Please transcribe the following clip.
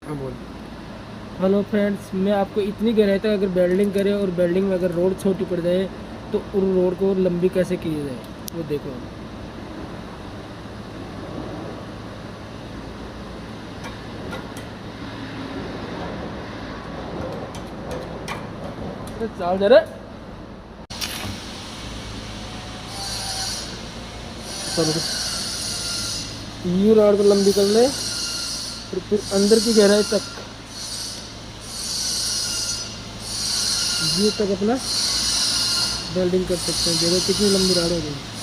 हाँ बोल। Hello friends, मैं आपको इतनी गहराई तक अगर वेल्डिंग करें और वेल्डिंग में अगर रोड छोटी पड़ जाए तो उस रोड को लंबी कैसे की जाए वो देखो आप। अरे चाल जरा यू रॉड को लंबी कर ले और फिर अंदर की गहराई तक ये तक अपना वेल्डिंग कर सकते हैं। देखो कितनी लंबी रॉड हो गई।